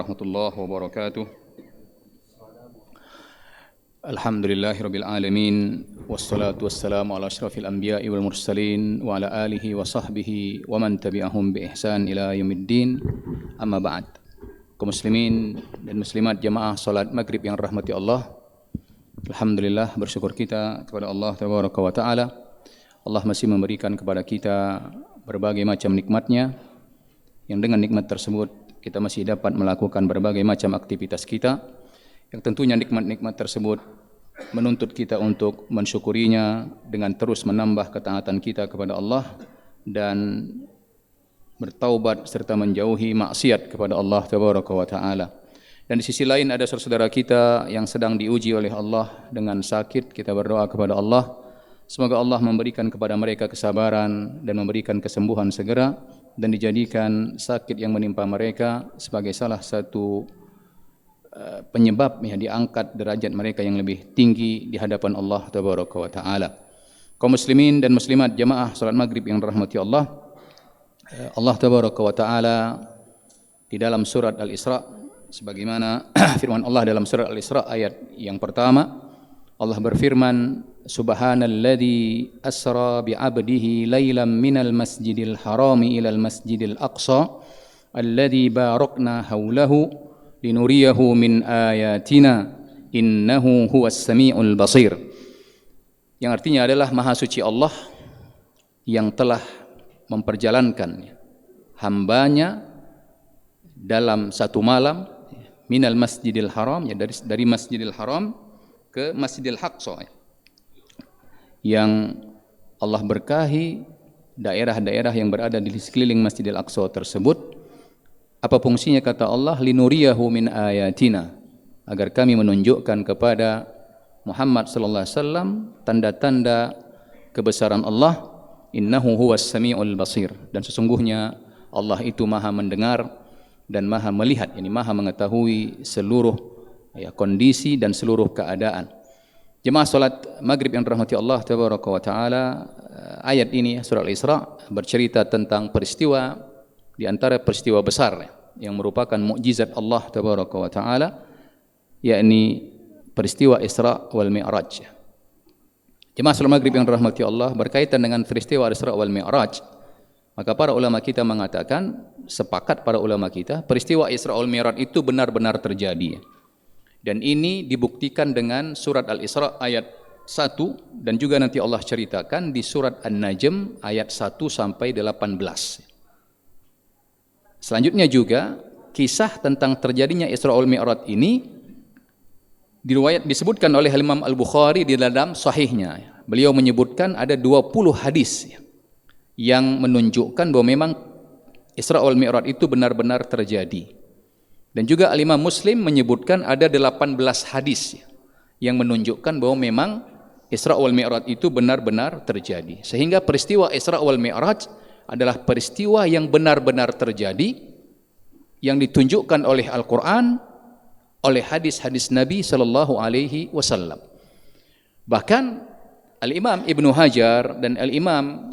warahmatullahi wabarakatuh. Alhamdulillahirabbil alamin wassalatu wassalamu ala asyrafil anbiya'i wal mursalin wa ala alihi wa sahbihi wa man tabi'ahum bi ihsan ila yaumiddin. Amma ba'd. Kaum muslimin dan muslimat jamaah salat maghrib yang rahmati Allah. Alhamdulillah, bersyukur kita kepada Allah tabaraka wa taala. Allah masih memberikan kepada kita berbagai macam nikmat-Nya, yang dengan nikmat tersebut kita masih dapat melakukan berbagai macam aktivitas kita, yang tentunya nikmat-nikmat tersebut menuntut kita untuk mensyukurinya dengan terus menambah ketaatan kita kepada Allah dan bertaubat serta menjauhi maksiat kepada Allah tabaraka wa taala. Dan di sisi lain ada saudara kita yang sedang diuji oleh Allah dengan sakit. Kita berdoa kepada Allah, semoga Allah memberikan kepada mereka kesabaran dan memberikan kesembuhan segera, dan dijadikan sakit yang menimpa mereka sebagai salah satu penyebab yang diangkat derajat mereka yang lebih tinggi di hadapan Allah tabaraka wa taala. Kaum muslimin dan muslimat jamaah salat maghrib yang dirahmati Allah, Allah tabaraka wa taala di dalam surat Al-Isra, sebagaimana firman Allah dalam surat Al-Isra ayat yang pertama, Allah berfirman, Subhanalladzi asra bi'abdihi laylan minal masjidil harami ilal masjidil aqsa alladzi barakna haulahu linuriyahu min ayatina innahu huwas sami'ul basir. Yang artinya adalah Maha Suci Allah yang telah memperjalankan hambanya dalam satu malam minal masjidil haram, ya dari masjidil haram ke Masjidil Aqsa, yang Allah berkahi daerah-daerah yang berada di sekeliling Masjidil Aqsa tersebut. Apa fungsinya kata Allah? Linuriyahu min ayatina, agar kami menunjukkan kepada Muhammad sallallahu alaihi wasallam tanda-tanda kebesaran Allah. Innahu huwas sami'ul basir, dan sesungguhnya Allah itu Maha mendengar dan Maha melihat, yakni Maha mengetahui seluruh kondisi dan seluruh keadaan. Jemaah salat maghrib yang dirahmati Allah tabaraka wa taala, ayat ini surah Al-Isra bercerita tentang peristiwa di antara peristiwa besar yang merupakan mukjizat Allah tabaraka wa taala, yakni peristiwa Isra wal Mi'raj. Jemaah salat maghrib yang dirahmati Allah, berkaitan dengan peristiwa Isra wal Mi'raj, maka para ulama kita mengatakan, sepakat para ulama kita, peristiwa Isra wal Mi'raj itu benar-benar terjadi. Dan ini dibuktikan dengan surat Al-Isra ayat 1, dan juga nanti Allah ceritakan di surat An-Najm ayat 1 sampai 18. Selanjutnya juga kisah tentang terjadinya Isra wal Mi'raj ini disebutkan oleh Imam Al-Bukhari di dalam sahihnya. Beliau menyebutkan ada 20 hadis yang menunjukkan bahwa memang Isra wal Mi'raj itu benar-benar terjadi. Dan juga Al-Imam Muslim menyebutkan ada 18 hadis yang menunjukkan bahwa memang Isra wal Mi'raj itu benar-benar terjadi. Sehingga peristiwa Isra wal Mi'raj adalah peristiwa yang benar-benar terjadi, yang ditunjukkan oleh Al-Quran, oleh hadis-hadis Nabi sallallahu alaihi wasallam. Bahkan Al-Imam Ibnu Hajar dan Al-Imam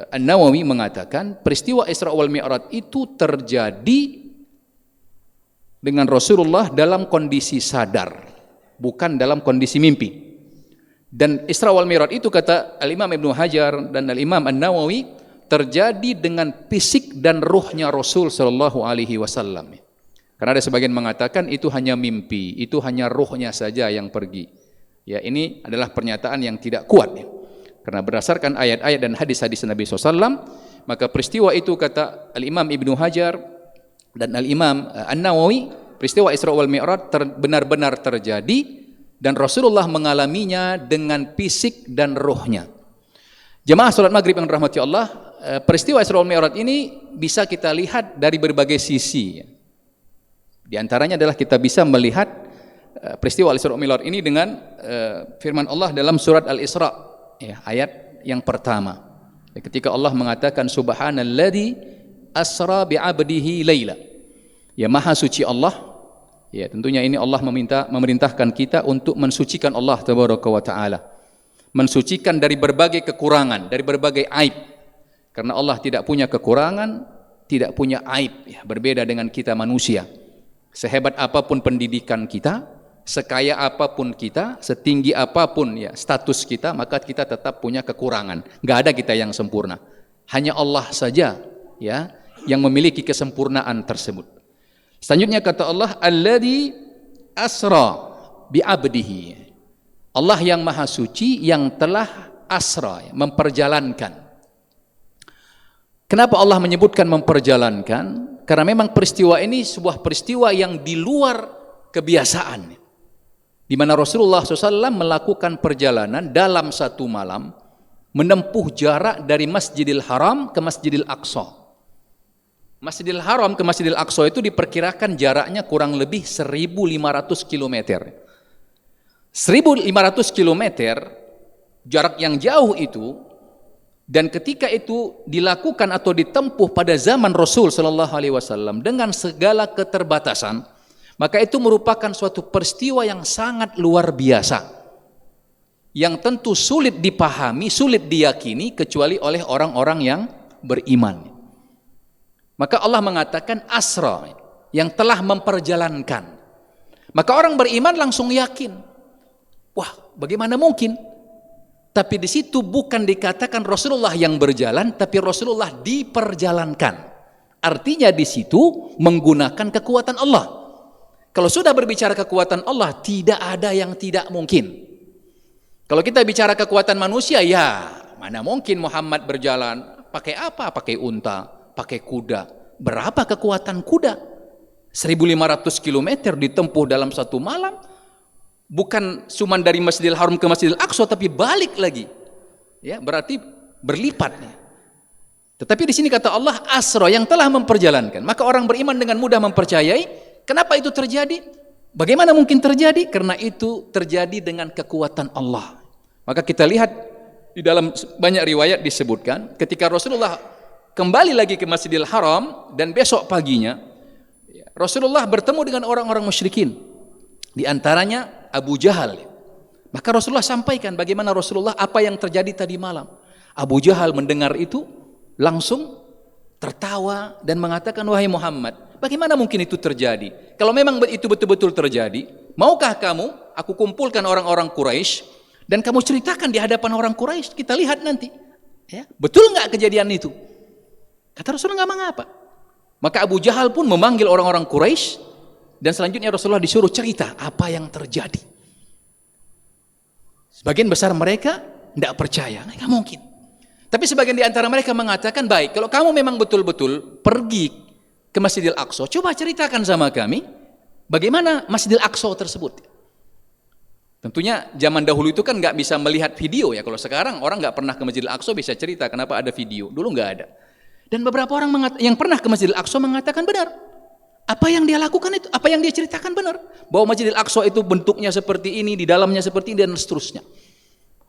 An-Nawawi mengatakan peristiwa Isra wal Mi'raj itu terjadi dengan Rasulullah dalam kondisi sadar, bukan dalam kondisi mimpi. Dan Isra wal Mi'raj itu, kata Al-Imam Ibnu Hajar dan Al-Imam An-Nawawi, terjadi dengan fisik dan ruhnya Rasul sallallahu alaihi wasallam. Karena ada sebagian mengatakan itu hanya mimpi, itu hanya ruhnya saja yang pergi. Ya, ini adalah pernyataan yang tidak kuat ya. Karena berdasarkan ayat-ayat dan hadis-hadis Nabi SAW, maka peristiwa itu, kata Al-Imam Ibnu Hajar dan Al-Imam An-Nawawi, peristiwa Isra wal Mi'raj benar-benar terjadi dan Rasulullah mengalaminya dengan fisik dan ruhnya. Jemaah salat maghrib yang dirahmati Allah, peristiwa Isra wal Mi'raj ini bisa kita lihat dari berbagai sisi. Di antaranya adalah kita bisa melihat peristiwa Isra wal Mi'raj ini dengan firman Allah dalam surat Al-Isra, ayat yang pertama. Ketika Allah mengatakan Subhanalladzi asra bi'abdihi laila, ya Maha Suci Allah, ya tentunya ini Allah memerintahkan kita untuk mensucikan Allah tabaraka wa taala, mensucikan dari berbagai kekurangan, dari berbagai aib, karena Allah tidak punya kekurangan, tidak punya aib, ya, berbeda dengan kita manusia. Sehebat apapun pendidikan kita, sekaya apapun kita, setinggi apapun ya status kita, maka kita tetap punya kekurangan. Nggak ada kita yang sempurna. Hanya Allah saja ya yang memiliki kesempurnaan tersebut. Selanjutnya kata Allah, alladzi asra bi 'abdihi. Allah yang maha suci yang telah asra, memperjalankan. Kenapa Allah menyebutkan memperjalankan? Karena memang peristiwa ini sebuah peristiwa yang di luar kebiasaan, di mana Rasulullah SAW melakukan perjalanan dalam satu malam, menempuh jarak dari Masjidil Haram ke Masjidil Aqsa. Masjidil Haram ke Masjidil Aqsa itu diperkirakan jaraknya kurang lebih 1.500 km. 1.500 km, jarak yang jauh itu. Dan ketika itu dilakukan atau ditempuh pada zaman Rasul Sallallahu Alaihi Wasallam dengan segala keterbatasan, maka itu merupakan suatu peristiwa yang sangat luar biasa, yang tentu sulit dipahami, sulit diyakini kecuali oleh orang-orang yang beriman. Maka Allah mengatakan asra, yang telah memperjalankan. Maka orang beriman langsung yakin, wah bagaimana mungkin? Tapi di situ bukan dikatakan Rasulullah yang berjalan, tapi Rasulullah diperjalankan. Artinya di situ menggunakan kekuatan Allah. Kalau sudah berbicara kekuatan Allah, tidak ada yang tidak mungkin. Kalau kita bicara kekuatan manusia, ya mana mungkin Muhammad berjalan pakai apa? Pakai unta, pakai kuda. Berapa kekuatan kuda? 1.500 km ditempuh dalam satu malam. Bukan cuma dari Masjidil Haram ke Masjidil Aqsa, tapi balik lagi. Ya, berarti berlipat. Tetapi di sini kata Allah asra, yang telah memperjalankan. Maka orang beriman dengan mudah mempercayai. Kenapa itu terjadi? Bagaimana mungkin terjadi? Karena itu terjadi dengan kekuatan Allah. Maka kita lihat di dalam banyak riwayat disebutkan ketika Rasulullah kembali lagi ke Masjidil Haram dan besok paginya Rasulullah bertemu dengan orang-orang musyrikin. Di antaranya Abu Jahal. Maka Rasulullah sampaikan bagaimana Rasulullah apa yang terjadi tadi malam. Abu Jahal mendengar itu langsung tertawa dan mengatakan, wahai Muhammad, bagaimana mungkin itu terjadi? Kalau memang itu betul-betul terjadi, maukah kamu aku kumpulkan orang-orang Quraisy dan kamu ceritakan di hadapan orang Quraisy, kita lihat nanti. Ya, betul nggak kejadian itu? Kata Rasulullah, nggak mengapa. Maka Abu Jahal pun memanggil orang-orang Quraisy. Dan selanjutnya Rasulullah disuruh cerita apa yang terjadi. Sebagian besar mereka tidak percaya, nggak mungkin. Tapi sebagian di antara mereka mengatakan, baik, kalau kamu memang betul-betul pergi ke Masjidil Aqsa, coba ceritakan sama kami bagaimana Masjidil Aqsa tersebut. Tentunya zaman dahulu itu kan nggak bisa melihat video ya. Kalau sekarang orang nggak pernah ke Masjidil Aqsa bisa cerita kenapa ada video. Dulu nggak ada. Dan beberapa orang yang pernah ke Masjidil Aqsa mengatakan benar. Apa yang dia lakukan itu, apa yang dia ceritakan benar. Bahwa Masjidil Aqsa itu bentuknya seperti ini, di dalamnya seperti ini, dan seterusnya.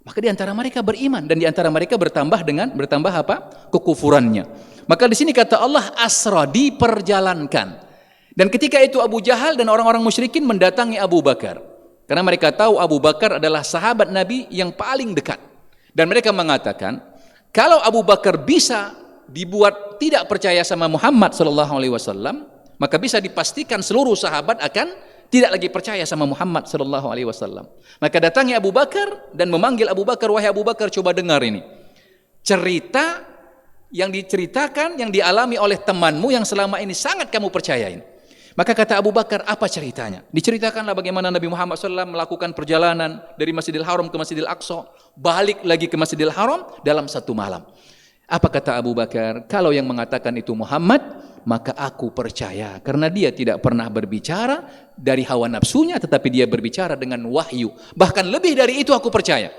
Maka di antara mereka beriman, dan di antara mereka bertambah apa? Kekufurannya. Maka di sini kata Allah, asra, diperjalankan. Dan ketika itu Abu Jahal dan orang-orang musyrikin mendatangi Abu Bakar. Karena mereka tahu Abu Bakar adalah sahabat Nabi yang paling dekat. Dan mereka mengatakan, kalau Abu Bakar bisa dibuat tidak percaya sama Muhammad SAW, maka bisa dipastikan seluruh sahabat akan tidak lagi percaya sama Muhammad sallallahu alaihi wasallam. Maka datangi Abu Bakar dan memanggil Abu Bakar, wahai Abu Bakar, coba dengar ini. Cerita yang diceritakan, yang dialami oleh temanmu yang selama ini sangat kamu percayain. Maka kata Abu Bakar, apa ceritanya? Diceritakanlah bagaimana Nabi Muhammad SAW melakukan perjalanan dari Masjidil Haram ke Masjidil Aqsa, balik lagi ke Masjidil Haram dalam satu malam. Apa kata Abu Bakar? Kalau yang mengatakan itu Muhammad, maka aku percaya. Karena dia tidak pernah berbicara dari hawa nafsunya, tetapi dia berbicara dengan wahyu. Bahkan lebih dari itu aku percaya.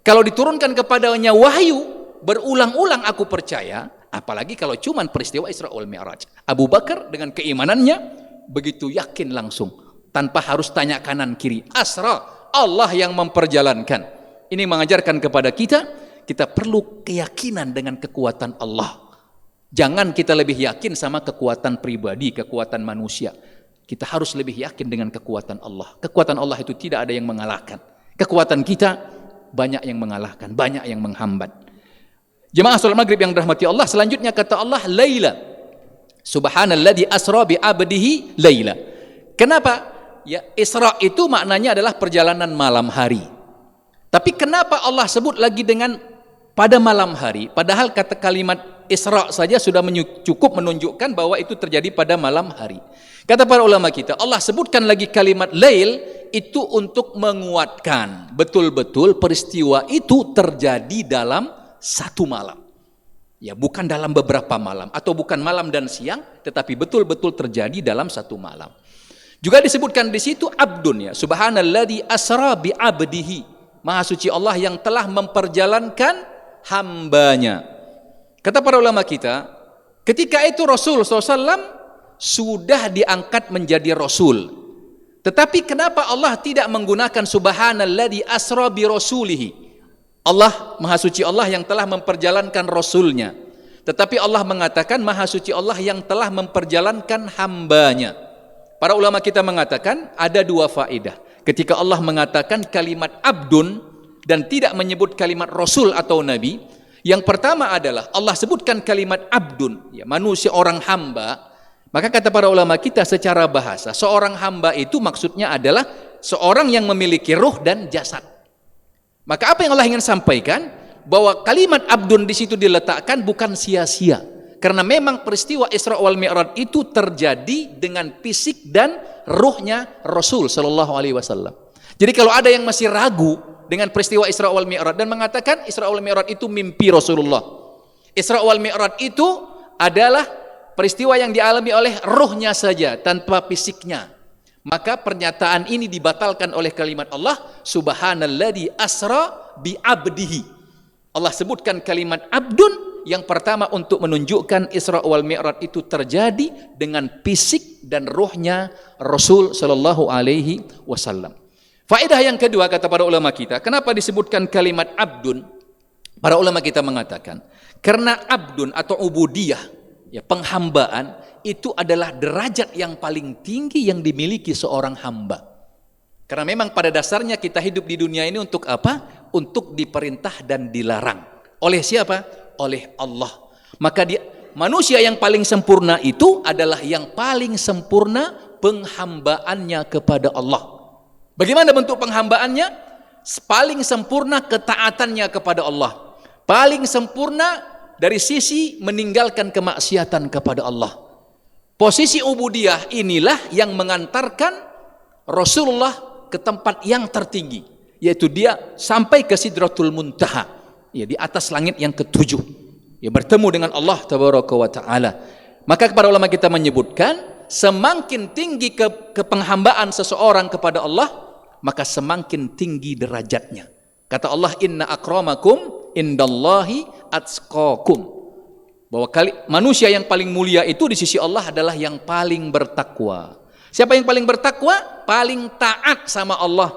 Kalau diturunkan kepadanya wahyu, berulang-ulang aku percaya. Apalagi kalau cuma peristiwa Isra wal Mi'raj. Abu Bakar dengan keimanannya, begitu yakin langsung. Tanpa harus tanya kanan kiri. Asra, Allah yang memperjalankan. Ini mengajarkan kepada kita perlu keyakinan dengan kekuatan Allah. Jangan kita lebih yakin sama kekuatan pribadi, kekuatan manusia. Kita harus lebih yakin dengan kekuatan Allah. Kekuatan Allah itu tidak ada yang mengalahkan. Kekuatan kita banyak yang mengalahkan, banyak yang menghambat. Jemaah salat maghrib yang dirahmati Allah, selanjutnya kata Allah, Laila. Subhanalladzi asra bi 'abdihi laila. Kenapa? Ya, Isra itu maknanya adalah perjalanan malam hari. Tapi kenapa Allah sebut lagi dengan pada malam hari? Padahal kata kalimat Isra saja sudah cukup menunjukkan bahwa itu terjadi pada malam hari. Kata para ulama kita, Allah sebutkan lagi kalimat lail itu untuk menguatkan betul-betul peristiwa itu terjadi dalam satu malam. Ya, bukan dalam beberapa malam atau bukan malam dan siang, tetapi betul-betul terjadi dalam satu malam. Juga disebutkan di situ abdun, ya, subhanalladzi asra bi abdihi. Maha suci Allah yang telah memperjalankan hambanya. Kata para ulama kita, ketika itu Rasul SAW sudah diangkat menjadi Rasul. Tetapi kenapa Allah tidak menggunakan subhanalladzi asra bi rasulihi? Allah, Maha suci Allah yang telah memperjalankan Rasulnya. Tetapi Allah mengatakan Maha suci Allah yang telah memperjalankan hambanya. Para ulama kita mengatakan ada dua faedah. Ketika Allah mengatakan kalimat abdun dan tidak menyebut kalimat Rasul atau Nabi, yang pertama adalah Allah sebutkan kalimat abdun, ya, manusia, orang hamba. Maka kata para ulama kita secara bahasa, seorang hamba itu maksudnya adalah seorang yang memiliki ruh dan jasad. Maka apa yang Allah ingin sampaikan, bahwa kalimat abdun di situ diletakkan bukan sia-sia, karena memang peristiwa Isra wal Mi'raj itu terjadi dengan fisik dan ruhnya Rasul Shallallahu Alaihi Wasallam. Jadi kalau ada yang masih ragu dengan peristiwa Isra wal Mi'raj dan mengatakan Isra wal Mi'raj itu mimpi Rasulullah, Isra wal Mi'raj itu adalah peristiwa yang dialami oleh ruhnya saja tanpa fisiknya, maka pernyataan ini dibatalkan oleh kalimat Allah subhanalladzi asra bi abdihi. Allah sebutkan kalimat abdun yang pertama untuk menunjukkan Isra wal Mi'raj itu terjadi dengan fisik dan ruhnya Rasul sallallahu alaihi wasallam. Faedah yang kedua kata para ulama kita, kenapa disebutkan kalimat abdun? Para ulama kita mengatakan karena abdun atau ubudiyah, ya, penghambaan itu adalah derajat yang paling tinggi yang dimiliki seorang hamba. Karena memang pada dasarnya kita hidup di dunia ini untuk apa? Untuk diperintah dan dilarang. Oleh siapa? Oleh Allah. Maka manusia yang paling sempurna itu adalah yang paling sempurna penghambaannya kepada Allah. Bagaimana bentuk penghambaannya? Paling sempurna ketaatannya kepada Allah. Paling sempurna dari sisi meninggalkan kemaksiatan kepada Allah. Posisi ubudiyah inilah yang mengantarkan Rasulullah ke tempat yang tertinggi, yaitu dia sampai ke Sidratul Muntaha, ya, di atas langit yang ketujuh, ya, bertemu dengan Allah Tabaraka wa Ta'ala. Maka para ulama kita menyebutkan semakin tinggi kepenghambaan seseorang kepada Allah, maka semakin tinggi derajatnya. Kata Allah, inna akramakum indallahi atqakum, bahwa manusia yang paling mulia itu di sisi Allah adalah yang paling bertakwa. Siapa yang paling bertakwa? Paling taat sama Allah,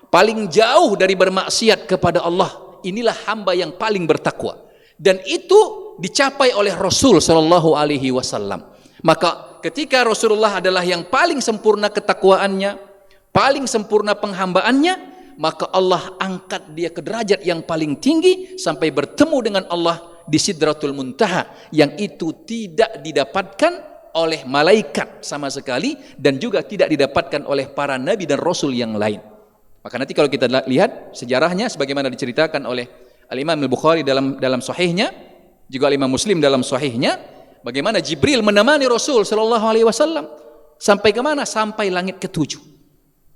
paling jauh dari bermaksiat kepada Allah. Inilah hamba yang paling bertakwa, dan itu dicapai oleh Rasul Shallallahu Alaihi Wasallam. Maka ketika Rasulullah adalah yang paling sempurna ketakwaannya, paling sempurna penghambaannya, maka Allah angkat dia ke derajat yang paling tinggi sampai bertemu dengan Allah di Sidratul Muntaha, yang itu tidak didapatkan oleh malaikat sama sekali dan juga tidak didapatkan oleh para nabi dan rasul yang lain. Maka nanti kalau kita lihat sejarahnya sebagaimana diceritakan oleh Al-Imam Al-Bukhari dalam sahihnya, juga Al-Imam Muslim dalam sahihnya, bagaimana Jibril menemani Rasul sallallahu alaihi wasallam sampai ke mana? Sampai langit ketujuh.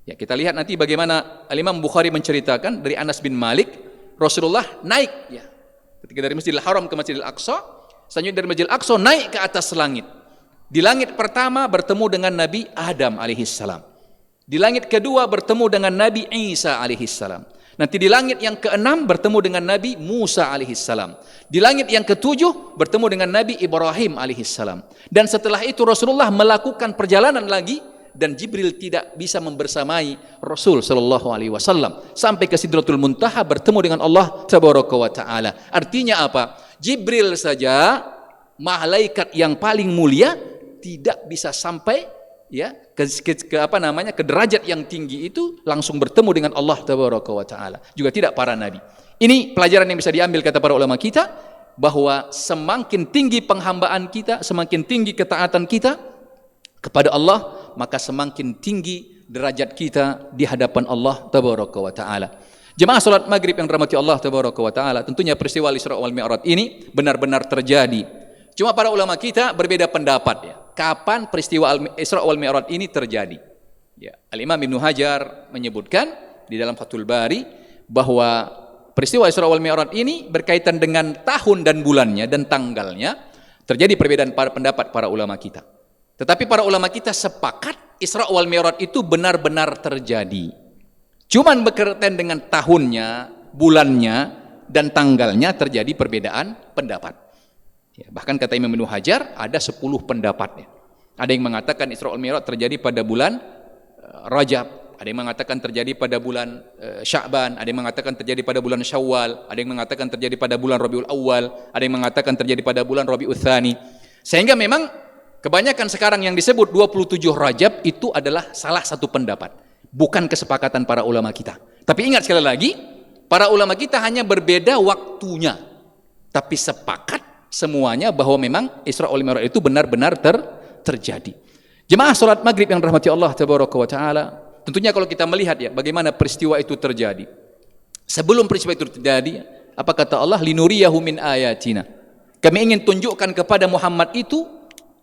Ya, kita lihat nanti bagaimana Al-Imam Bukhari menceritakan dari Anas bin Malik, Rasulullah naik, ya, ketika dari Masjidil Haram ke Masjidil Aqsa, selanjutnya dari Masjidil Aqsa naik ke atas langit. Di langit pertama bertemu dengan Nabi Adam alaihissalam. Di langit kedua bertemu dengan Nabi Isa alaihissalam. Nanti di langit yang keenam bertemu dengan Nabi Musa alaihissalam. Di langit yang ketujuh bertemu dengan Nabi Ibrahim alaihissalam. Dan setelah itu Rasulullah melakukan perjalanan lagi, dan Jibril tidak bisa membersamai Rasul sallallahu alaihi wasallam sampai ke Sidratul Muntaha bertemu dengan Allah Tabaraka wa Ta'ala. Artinya apa? Jibril saja, malaikat yang paling mulia, tidak bisa sampai, ya, ke derajat yang tinggi itu langsung bertemu dengan Allah Tabaraka wa Ta'ala. Juga tidak para nabi. Ini pelajaran yang bisa diambil kata para ulama kita, bahwa semakin tinggi penghambaan kita, semakin tinggi ketaatan kita kepada Allah, maka semakin tinggi derajat kita di hadapan Allah tabaraka wa taala. Jemaah salat maghrib yang dirahmati Allah tabaraka wa taala, tentunya peristiwa Isra wal Mi'raj ini benar-benar terjadi. Cuma para ulama kita berbeda pendapat ya. Kapan peristiwa Isra wal Mi'raj ini terjadi? Ya, Al-Imam Ibnu Hajar menyebutkan di dalam Fathul Bari bahwa peristiwa Isra wal Mi'raj ini berkaitan dengan tahun dan bulannya dan tanggalnya. Terjadi perbedaan pendapat para ulama kita. Tetapi para ulama kita sepakat Isra wal Mi'raj itu benar-benar terjadi. Cuman berkaitan dengan tahunnya, bulannya, dan tanggalnya terjadi perbedaan pendapat. Ya, bahkan kata Imam Ibnu Hajar ada 10 pendapatnya. Ada yang mengatakan Isra wal Mi'raj terjadi pada bulan Rajab. Ada yang mengatakan terjadi pada bulan Sya'ban, ada yang mengatakan terjadi pada bulan Syawal, ada yang mengatakan terjadi pada bulan Rabiul Awal, ada yang mengatakan terjadi pada bulan Rabiul Tsani. Sehingga memang kebanyakan sekarang yang disebut 27 Rajab itu adalah salah satu pendapat, bukan kesepakatan para ulama kita. Tapi ingat sekali lagi, para ulama kita hanya berbeda waktunya, tapi sepakat semuanya bahwa memang Isra wal Mi'raj itu benar-benar terjadi. Jemaah salat maghrib yang dirahmati Allah tabaraka wa taala, tentunya kalau kita melihat ya bagaimana peristiwa itu terjadi. Sebelum peristiwa itu terjadi, apa kata Allah? Linuriyahu min ayatina. Kami ingin tunjukkan kepada Muhammad itu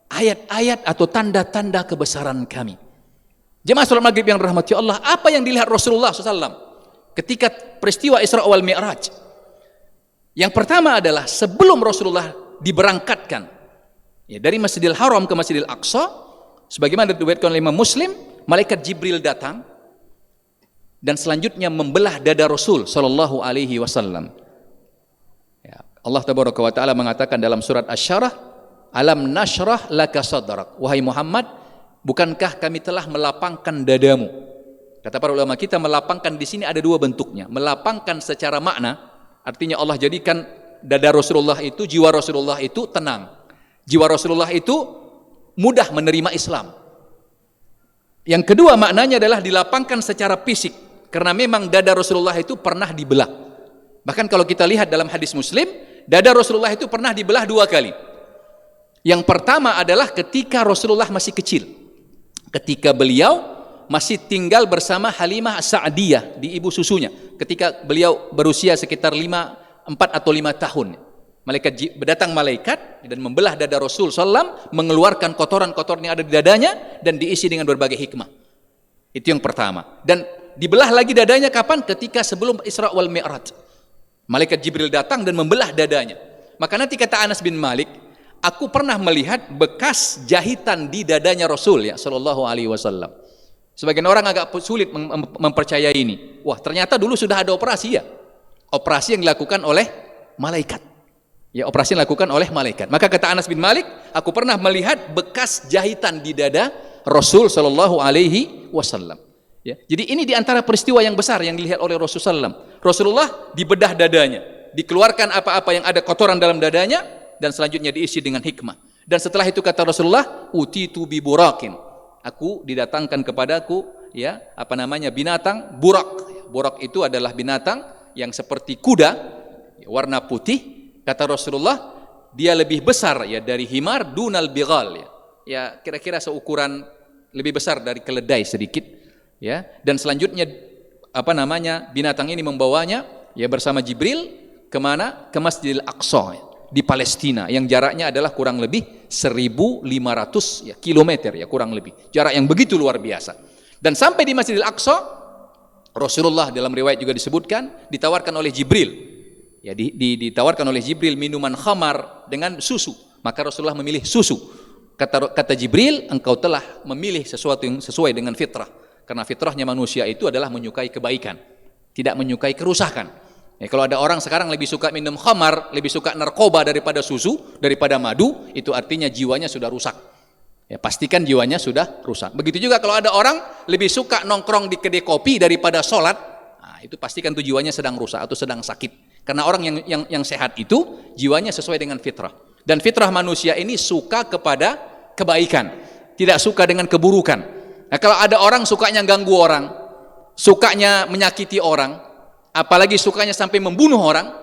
ayat-ayat atau tanda-tanda kebesaran kami. Jemaah salat maghrib yang dirahmati Allah, apa yang dilihat Rasulullah SAW ketika peristiwa Isra wal Mi'raj? Yang pertama adalah sebelum Rasulullah diberangkatkan ya, dari Masjidil Haram ke Masjidil Aqsa, sebagaimana diriwayatkan oleh Imam Muslim, malaikat Jibril datang dan selanjutnya membelah dada Rasul sallallahu alaihi wasallam. Ya, Allah tabaraka wa taala mengatakan dalam surat Asy-Syarah, "Alam nashrah laka sadrak." Wahai Muhammad, bukankah kami telah melapangkan dadamu? Kata para ulama kita, melapangkan di sini ada 2 bentuknya. Melapangkan secara makna, artinya Allah jadikan dada Rasulullah itu, jiwa Rasulullah itu tenang. Jiwa Rasulullah itu mudah menerima Islam. Yang kedua maknanya adalah dilapangkan secara fisik, karena memang dada Rasulullah itu pernah dibelah. Bahkan kalau kita lihat dalam hadis Muslim, dada Rasulullah itu pernah dibelah 2 kali. Yang pertama adalah ketika Rasulullah masih kecil, ketika beliau masih tinggal bersama Halimah As-Sa'diyah di ibu susunya, ketika beliau berusia sekitar 4 atau 5 tahun. Datang malaikat dan membelah dada Rasul SAW, mengeluarkan kotoran-kotoran yang ada di dadanya dan diisi dengan berbagai hikmah. Itu yang pertama. Dan dibelah lagi dadanya kapan? Ketika sebelum Isra wal Mi'raj. Malaikat Jibril datang dan membelah dadanya. Maka nanti kata Anas bin Malik, aku pernah melihat bekas jahitan di dadanya Rasul ya sallallahu alaihi wasallam. Sebagian orang agak sulit mempercayai ini. Wah, ternyata dulu sudah ada operasi ya. Operasi yang dilakukan oleh malaikat. Ya, operasi yang dilakukan oleh malaikat. Maka kata Anas bin Malik, aku pernah melihat bekas jahitan di dada Rasul sallallahu alaihi wasallam. Ya, jadi ini diantara peristiwa yang besar yang dilihat oleh Rasulullah SAW. Rasulullah dibedah dadanya, dikeluarkan apa-apa yang ada kotoran dalam dadanya, dan selanjutnya diisi dengan hikmah. Dan setelah itu kata Rasulullah, utitu bi burakin. Aku didatangkan kepadaku ya, binatang burak. Burak itu adalah binatang yang seperti kuda, warna putih. Kata Rasulullah, dia lebih besar ya dari himar dunal bighal ya. Ya, kira-kira seukuran lebih besar dari keledai sedikit ya. Dan selanjutnya binatang ini membawanya ya bersama Jibril kemana? Ke Masjidil Aqsa ya, di Palestina, yang jaraknya adalah kurang lebih 1.500 ya, kilometer ya, kurang lebih. Jarak yang begitu luar biasa. Dan sampai di Masjidil Aqsa, Rasulullah dalam riwayat juga disebutkan ditawarkan oleh Jibril. Ya, ditawarkan oleh Jibril minuman khamar dengan susu. Maka Rasulullah memilih susu. Kata Jibril, engkau telah memilih sesuatu yang sesuai dengan fitrah. Karena fitrahnya manusia itu adalah menyukai kebaikan, tidak menyukai kerusakan. Ya, kalau ada orang sekarang lebih suka minum khamar, lebih suka narkoba daripada susu, daripada madu, itu artinya jiwanya sudah rusak. Ya, pastikan jiwanya sudah rusak. Begitu juga kalau ada orang lebih suka nongkrong di kedai kopi daripada sholat, nah, itu pastikan tuh jiwanya sedang rusak atau sedang sakit. Karena orang yang sehat itu jiwanya sesuai dengan fitrah. Dan fitrah manusia ini suka kepada kebaikan, tidak suka dengan keburukan. Nah, kalau ada orang sukanya ganggu orang, sukanya menyakiti orang, apalagi sukanya sampai membunuh orang,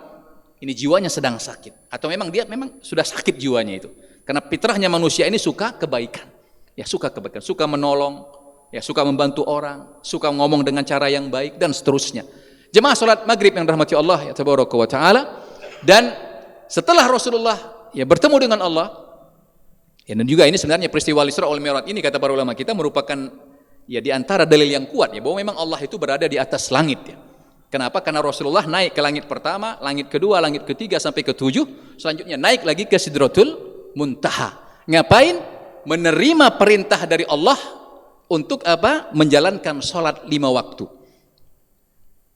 ini jiwanya sedang sakit. Atau memang dia sudah sakit jiwanya itu. Karena fitrahnya manusia ini suka kebaikan. Ya, suka kebaikan, suka menolong, ya, suka membantu orang, suka ngomong dengan cara yang baik dan seterusnya. Jemaah salat maghrib yang dirahmati Allah ya tabaraka wa taala, dan setelah Rasulullah ya bertemu dengan Allah, ya, dan juga ini sebenarnya peristiwa Isra wal Mi'raj ini kata para ulama kita merupakan ya di antara dalil yang kuat ya bahwa memang Allah itu berada di atas langit ya. Kenapa? Karena Rasulullah naik ke langit pertama, langit kedua, langit ketiga sampai ke-7, selanjutnya naik lagi ke Sidratul Muntaha. Ngapain? Menerima perintah dari Allah untuk apa? Menjalankan sholat 5 waktu.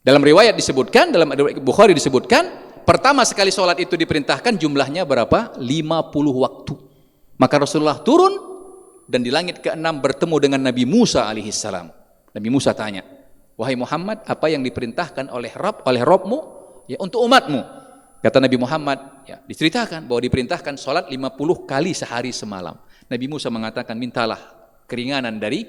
Dalam riwayat disebutkan, dalam Bukhari disebutkan, pertama sekali sholat itu diperintahkan jumlahnya berapa? 50 waktu. Maka Rasulullah turun dan di langit ke-6 bertemu dengan Nabi Musa alaihissalam. Nabi Musa tanya, wahai Muhammad, apa yang diperintahkan oleh Rabbmu ya untuk umatmu? Kata Nabi Muhammad, ya, diceritakan bahwa diperintahkan sholat 50 kali sehari semalam. Nabi Musa mengatakan, mintalah keringanan dari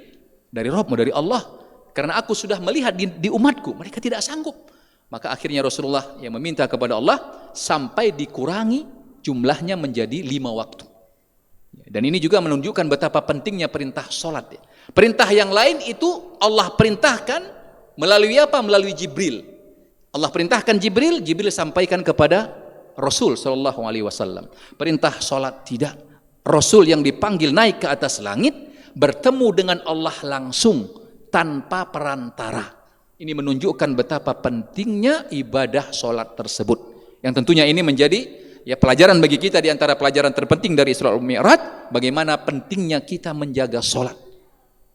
Rabbmu, dari Allah, karena aku sudah melihat di umatku mereka tidak sanggup. Maka akhirnya Rasulullah yang meminta kepada Allah sampai dikurangi jumlahnya menjadi 5 waktu. Dan ini juga menunjukkan betapa pentingnya perintah sholat. Perintah yang lain itu Allah perintahkan melalui apa? Melalui Jibril. Allah perintahkan Jibril sampaikan kepada Rasul sallallahu alaihi wasallam. Perintah sholat tidak. Rasul yang dipanggil naik ke atas langit bertemu dengan Allah langsung tanpa perantara. Ini menunjukkan betapa pentingnya ibadah sholat tersebut. Yang tentunya ini menjadi ya pelajaran bagi kita di antara pelajaran terpenting dari Isra wal Mi'raj, bagaimana pentingnya kita menjaga sholat.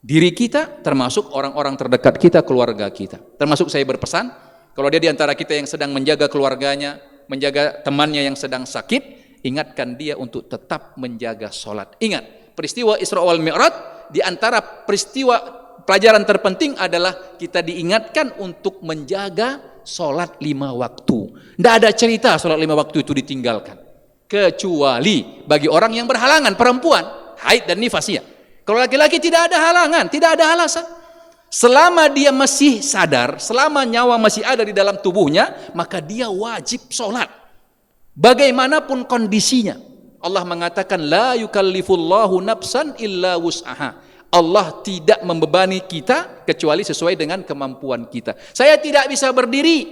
Diri kita termasuk orang-orang terdekat kita, keluarga kita. Termasuk saya berpesan, kalau dia di antara kita yang sedang menjaga keluarganya, menjaga temannya yang sedang sakit, ingatkan dia untuk tetap menjaga sholat. Ingat, peristiwa Isra wal Mi'raj di antara peristiwa pelajaran terpenting adalah kita diingatkan untuk menjaga sholat 5 waktu. Tidak ada cerita sholat 5 waktu itu ditinggalkan, kecuali bagi orang yang berhalangan, perempuan, haid dan nifas ya. Kalau laki-laki tidak ada halangan, tidak ada alasan. Selama dia masih sadar, selama nyawa masih ada di dalam tubuhnya, maka dia wajib sholat. Bagaimanapun kondisinya. Allah mengatakan la yukallifullahu nafsan illa wus'aha. Allah tidak membebani kita kecuali sesuai dengan kemampuan kita. Saya tidak bisa berdiri,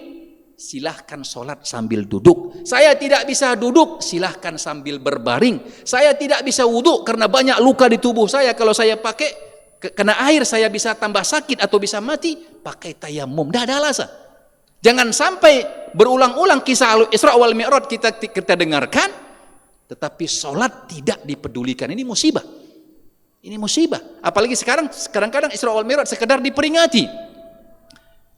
silahkan sholat sambil duduk. Saya tidak bisa duduk, silahkan sambil berbaring. Saya tidak bisa wudhu karena banyak luka di tubuh saya. Kalau saya pakai kena air, saya bisa tambah sakit atau bisa mati. Pakai tayamum, tidak ada alasan. Jangan sampai berulang-ulang kisah Isra wal Mi'raj kita dengarkan, tetapi sholat tidak dipedulikan. Ini musibah. Ini musibah. Apalagi sekarang kadang-kadang Isra wal Mi'raj sekedar diperingati.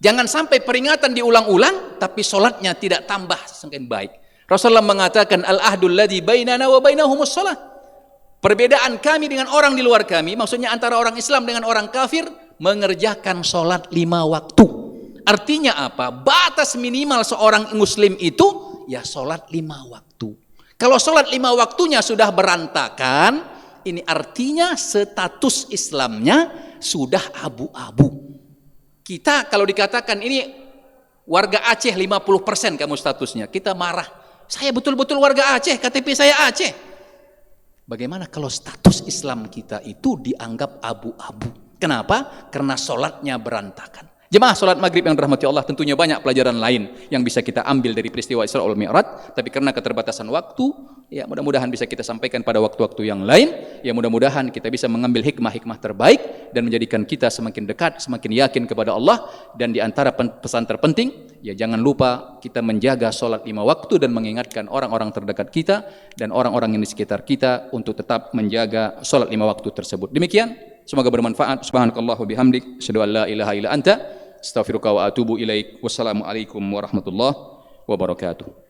Jangan sampai peringatan diulang-ulang, tapi sholatnya tidak tambah semakin baik. Rasulullah mengatakan, al-ahdul ladzi bainana wa bainahumus sholat. Perbedaan kami dengan orang di luar kami, maksudnya antara orang Islam dengan orang kafir, mengerjakan sholat 5 waktu. Artinya apa? Batas minimal seorang muslim itu ya sholat 5 waktu. Kalau sholat 5 waktunya sudah berantakan, ini artinya status Islamnya sudah abu-abu. Kita kalau dikatakan ini warga Aceh 50% kamu statusnya, kita marah. Saya betul-betul warga Aceh, KTP saya Aceh. Bagaimana kalau status Islam kita itu dianggap abu-abu? Kenapa? Karena sholatnya berantakan. Jemaah sholat maghrib yang dirahmati Allah, tentunya banyak pelajaran lain yang bisa kita ambil dari peristiwa Isra wal Mi'raj, tapi karena keterbatasan waktu, ya mudah-mudahan bisa kita sampaikan pada waktu-waktu yang lain. Ya mudah-mudahan kita bisa mengambil hikmah-hikmah terbaik dan menjadikan kita semakin dekat, semakin yakin kepada Allah. Dan di antara pesan terpenting, ya jangan lupa kita menjaga sholat 5 waktu dan mengingatkan orang-orang terdekat kita dan orang-orang yang di sekitar kita untuk tetap menjaga sholat 5 waktu tersebut. Demikian, semoga bermanfaat. Subhanakallah wa bihamdik, asyhadu an la ilaha illa anta, astaghfiruka wa atubu ilaik. Wassalamualaikum warahmatullahi wabarakatuh.